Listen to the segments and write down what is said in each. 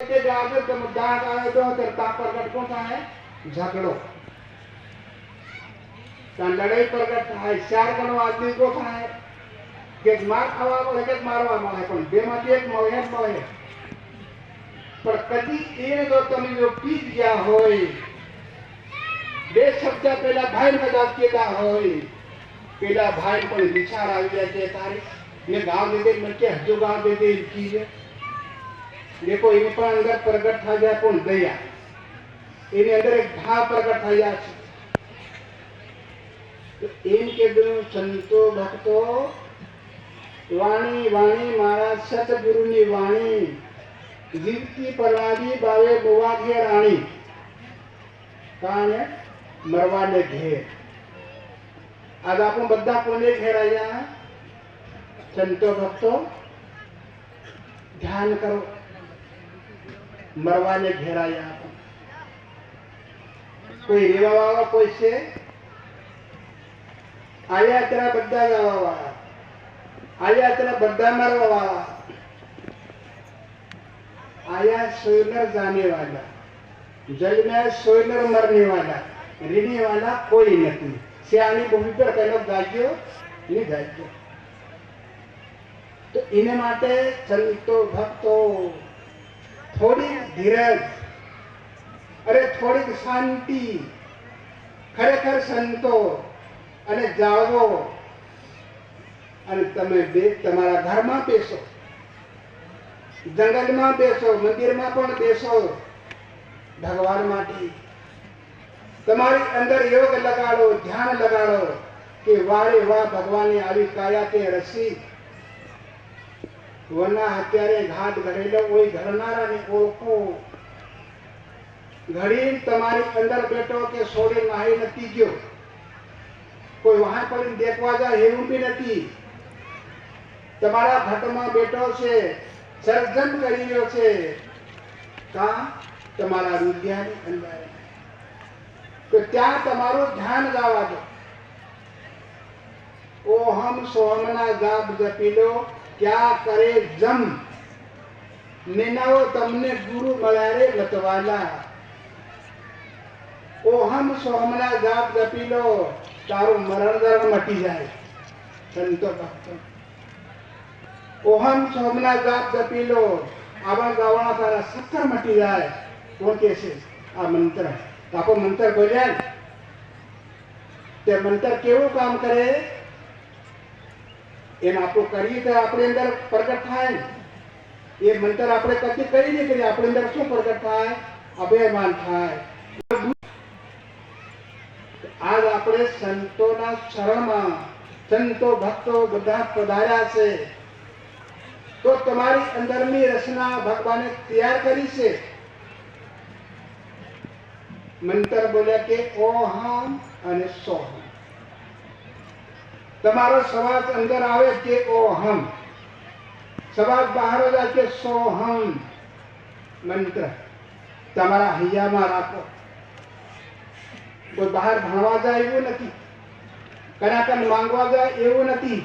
के जावे तो मुद्दा आवे तो करता प्रकट को थाय झगड़ो तो लड़ाई प्रकट थाय चार गणो आदमी को थाय के मार खावा મળે કે મારવા મળે પણ બેમાંથી એક મળે જ મળે પણ કદી એ જો તમે જો પીત ગયા હોય બે શબ્દ પેલા ભાઈ મજાક કેતા હોય પેલા ભાઈ પણ વિચાર આવી જાય છે તારી ને ગાવ દે મને કે હજુ ગાવ દે દે की है देखो इन पर अंदर प्रकट था जाए कौन दया इन अंदर एक भाव प्रकट था जाए तो इनके दिनों संतो भक्तो वाणी वाणी मारा सतगुरु नी वाणी जीवती परवादी बावे बुवा घे राणी कान मरवा ने घेर आज आपण बद्दा कोने घेराया संतो भक्तो ध्यान करो मरवा ने घेराया कोई रेवा वाला कोई से आया तेरा बद्दा गावा वाला आया तेरा बद्दा मरवा वाला आया सोनर जाने वाला जल में सोनर मरने वाला ऋणी वाला कोई नहीं सियानी भूमि पर कहना गाज्यो नहीं गाज्यो तो इने माटे संतो भक्तो थोड़ी धीरज अरे थोड़ी शांति खरेखर संतो अने जावो अने तमे बे तमारा घर में बेसो जंगल में बेसो मंदिर में पण बेसो भगवान माटी तमारी अंदर योग लगाड़ो ध्यान लगाड़ो कि वारे वाह भगवान ने आवी काया के रसी वरना અત્યારે ઘાટ ઘરેલો કોઈ ઘરનારા ને ઓળખો ઘડી તમારી અંદર બેઠો કે સોડે નાહી નથી ગયો કોઈ વહાં પડીને દેખવા જાય એવું બી નથી તમારા ઘટમાં બેઠો છે સર્જન કરી રહ્યો છે કા તમારા હૃદયની અંદર તો ત્યાં તમારું ધ્યાન ગાવા દો ओ हम सोमना जाप जपी लो क्या करे जम निनाओ तमने गुरु मलारे मतवाला ओ हम सोमना जाप जपी लो तारो मरण दर्द मटी जाए संतो भक्तो ओ हम सोमना जाप जपी लो आवन गावना तारा सत्तर मटी जाए कौन कैसे आ मंत्र आपको मंत्र बोलिया ते मंत्र केवो काम करे एम आपको करिए तो अपने अंदर प्रकट थाय ये मंत्र आपने कभी करी नहीं करी अपने अंदर शू प्रकट थाय अभिमान थाय आज अपने संतोना शरण में संतो भक्तो बुद्धा पधार्या से तो तुम्हारी अंदर में रचना भगवान ने तैयार करी से मंत्र बोले के ओ हम अने सो हम તમારો સવાજ અંદર આવે કે ઓ હમ સવાજ બહાર જાય કે સો હમ મંત્ર તમારા હૈયામાં રાખો કોઈ બહાર ભણવા જાય એવું નથી કનાકન માંગવા જાય એવું નથી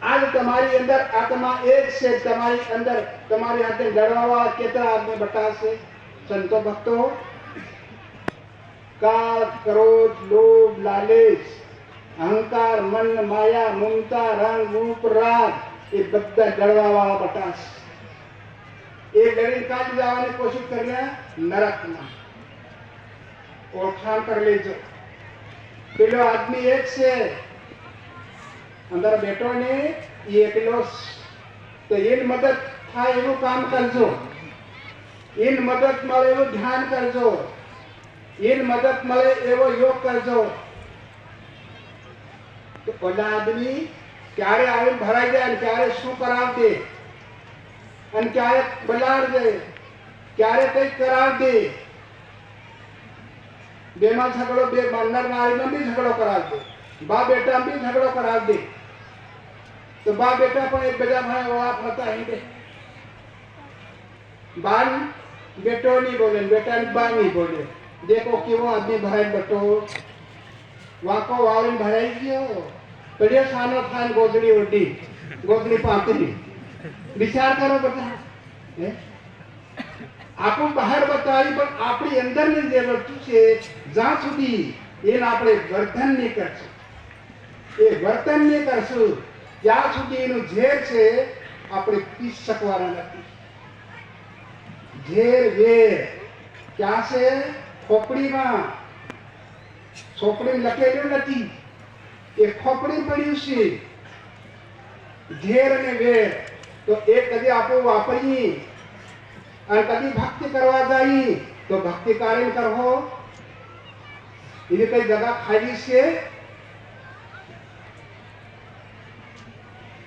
આજ તમારી અંદર આત્મા એક છે તમારી અંદર તમારી હાથે લડવા કેટલા આદમી બતાશે સંતો ભક્તો કાળ ક્રોધ લોભ લાલચ अहंकार मन माया ममता रंग रूप राग ये बद्दा डरवा वाला बटास ये डरी काट जाने कोशिश करना नरक में ओळखाण कर लेजो पेलो आदमी एक से अंदर बेटो ने ये एकलो तो इन मदद था एवं काम करजो इन मदद मळे एवं ध्यान करजो इन मदद मळे एवं योग करजो तो पहला आदमी क्यारे आवे भराई जाए क्यारे शू कराव दे अन क्यारे बलार दे क्यारे कई कराव दे बेमा झगड़ो बे मन्नर नारी में भी झगड़ो कराव दे बा बेटा में भी झगड़ो कराव दे तो बा बेटा पर एक बजा भाई वाला पता ही दे बान बेटो नहीं बोले बेटा बा नहीं बोले देखो कि वो आदमी भराई बटो वाको वावरी भराई गयो बढ़िया सानो थान गोदड़ी उड़ी गोदड़ी पातरी विचार करो बेटा હે? આપણું બહાર બતાવી પણ આપણી અંદરની જે વસ્તુ છે જ્યાં સુધી એને આપણે વર્તન નહીં કરશું, એ વર્તન નહીં કરશું ત્યાં સુધી એનું ઝેર છે આપણે પી શકવાના નથી. ઝેર વેર ક્યાં છે? ખોપડીમાં. ચોપડી લખેલું નથી, એ ખોપડી પડ્યું છે. ઝેર અને વેર તો એ કદી આપણે વાપરીએ અને કદી ભક્તિ કરવા જઈએ તો ભક્તિ કાર્ય કરવો એની કઈ જગા ખાલી છે?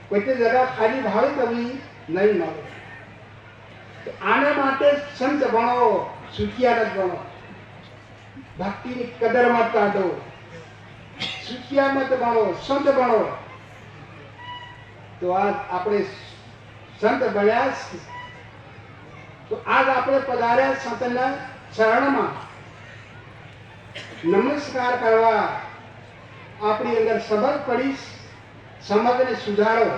કોઈ તે જગા ખાલી ભાવે કવી નહીં મળે. આના માટે સંત બનો, સુખિયાનત બનો. ભક્તિની કદર મત કાઢો, સુખિયા મત બનો, સંત બનો. તો આજ આપણે સંત બન્યા છીએ. તો આજ આપણે પધાર્યા સંતના શરણમાં નમસ્કાર કરવા. આપણી અંદર સમજ પડી, સમજને સુધારો,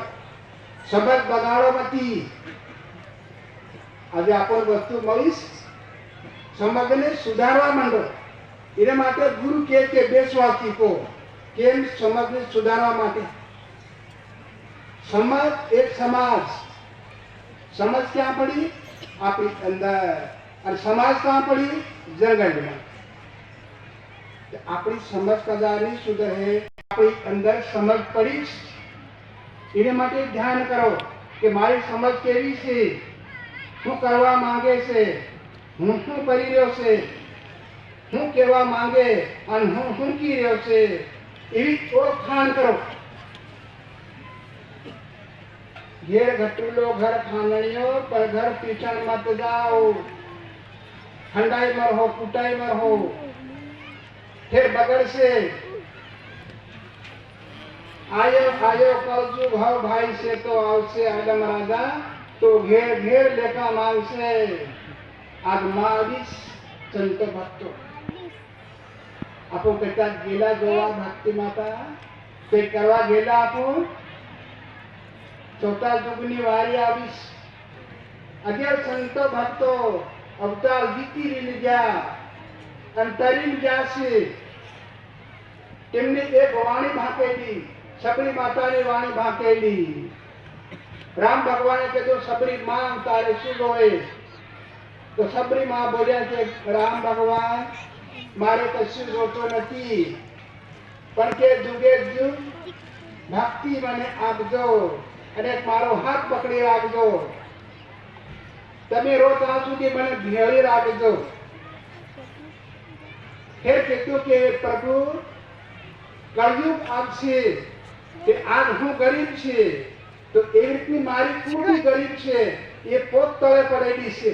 સમજ બગાડો નથી. આજે આપણને વસ્તુ મળીશ, સમજને સુધારવા માંડો. એના માટે ગુરુ કે બેસવા શીખો. કેમ? સમજને સુધારવા માટે. સમજ એક સમાજ. સમજ ક્યાં પડી? આપણી અંદર. અને સમાજ ક્યાં પડી? જંગલમાં. આપણી સમજ કદા નહીં સુધરે, આપણી અંદર સમજ પડી. એના માટે ધ્યાન કરો કે મારી સમજ કેવી છે, શું કરવા માંગે છે, હું શું કરી રહ્યો છે, હું કહેવા માંગે અને હું શું કી રહ્યો છે, એવી ઓળખાણ કરો. ઘેર ઘટુલો ઘર ખાનણીઓ પર ઘર પીછણ મત જાઓ. ઠંડાઈ માં રહો, કુટાઈ માં રહો, फिर बगड़से आयो आयो कलजुग हव भाई से तो आवसे आदम राजा तो घेर घेर लेखा मांगसे आज मावीस संत भक्तो. आपो कटा गेला जोवा भक्ति माता ते करवा गेला आपो ચોથા યુગની વારી આવીશ. 11 સંતો ભક્તો અવતાર વીતી રહી ગયા, અંતરીમ ગયા છે. તેમની એક વાણી ભાંકેલી, સબરી માતાની વાણી ભાંકેલી. રામ ભગવાને કીધું સબરી માં તારે શું જોવે? તો સબરી માં બોલ્યા કે રામ ભગવાન મારે કશું જોતો નથી, પણ કે જુગે જુગ ભક્તિ મને આપજો અને મારો હાથ પકડી રાખજો. તમે રોજ ત્યાં સુધી મને ભેળી રાખજો. ફેર કીધું કે પ્રભુ કળયુગ આવશે કે આજ હું ગરીબ છે તો એ રીતની મારી કુડી ગરીબ છે, એ પોત તળે પડેલી છે.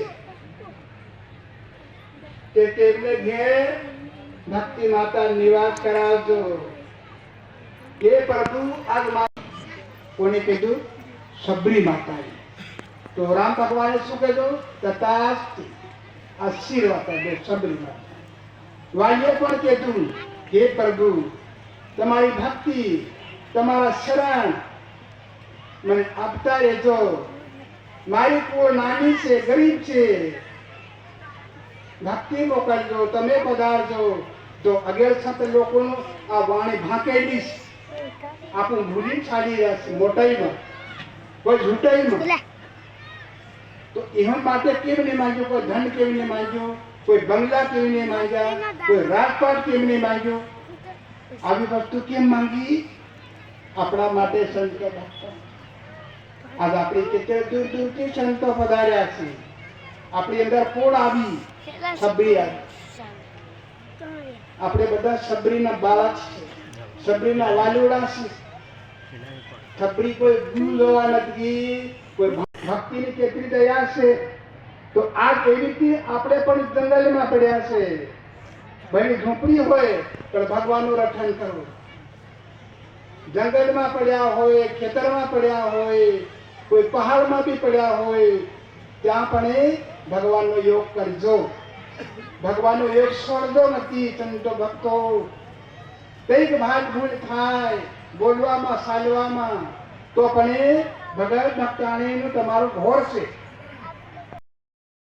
કે તેમને ઘેર ભક્તિ માતા નિવાસ કરાવજો. એ પ્રભુ આજ કોને કીધું? સબરી માતા. તો રામ ભગવાને શું કીધું? તથાસ્તુ, આશીર્વાદ આપે સબરી માતા. વાલીએ પણ કીધું હે પ્રભુ તમારી ભક્તિ, તમારા શરણ મને આપતા રહેજો. મારી કુળ નાની છે, ગરીબ છે, ભક્તિ મોકલજો, તમે પધારજો. તો 11 સંત લોકોનું આ વાણી ભાંકેલી આપણું ભૂલી ચાલી રહ્યા છે મોટાઈમાં, કોઈ ઝૂંટાઈમાં. તો એના માટે કેમ નહીં માંગ્યો? કોઈ ધન કેમ નહીં માંગ્યો? કોઈ બંગલા કેમ નહીં માંગ્યા? કોઈ રાજપાટ કેમ નહીં માંગ્યો? આવી વસ્તુ કેમ માંગી? આપણા માટે સંત ભક્તો. આજ આપણે કેટલે દૂર દૂરથી સંતો પધાર્યા છે. આપણી અંદર કોણ આવી? સબરી આવી. આપણે બધા સબરીના બાળક છે, સબરીના વાલુડા છે. સબરી કોઈ ગુરુ જોવા નથી, કોઈ ભક્તિની કેટલી દયા છે. તો આ એવી રીતે આપણે પણ જંગલમાં પડ્યા છે. ભલે ઝૂંપડી હોય પણ ભગવાનનું રક્ષણ કરવું. જંગલમાં પડ્યા હોય, ખેતરમાં પડ્યા હોય, કોઈ પહાડમાં બી પડ્યા હોય, ત્યાં પણ ભગવાનનો યોગ કરજો. ભગવાનનો યોગ છોડજો નથી. સંતો ભક્તો કઈક ભાગ ભૂલ થાય બોલવામાં ચાલવામાં તો પણ ભગત ભક્તાણીનું તમારું ઘોર છે.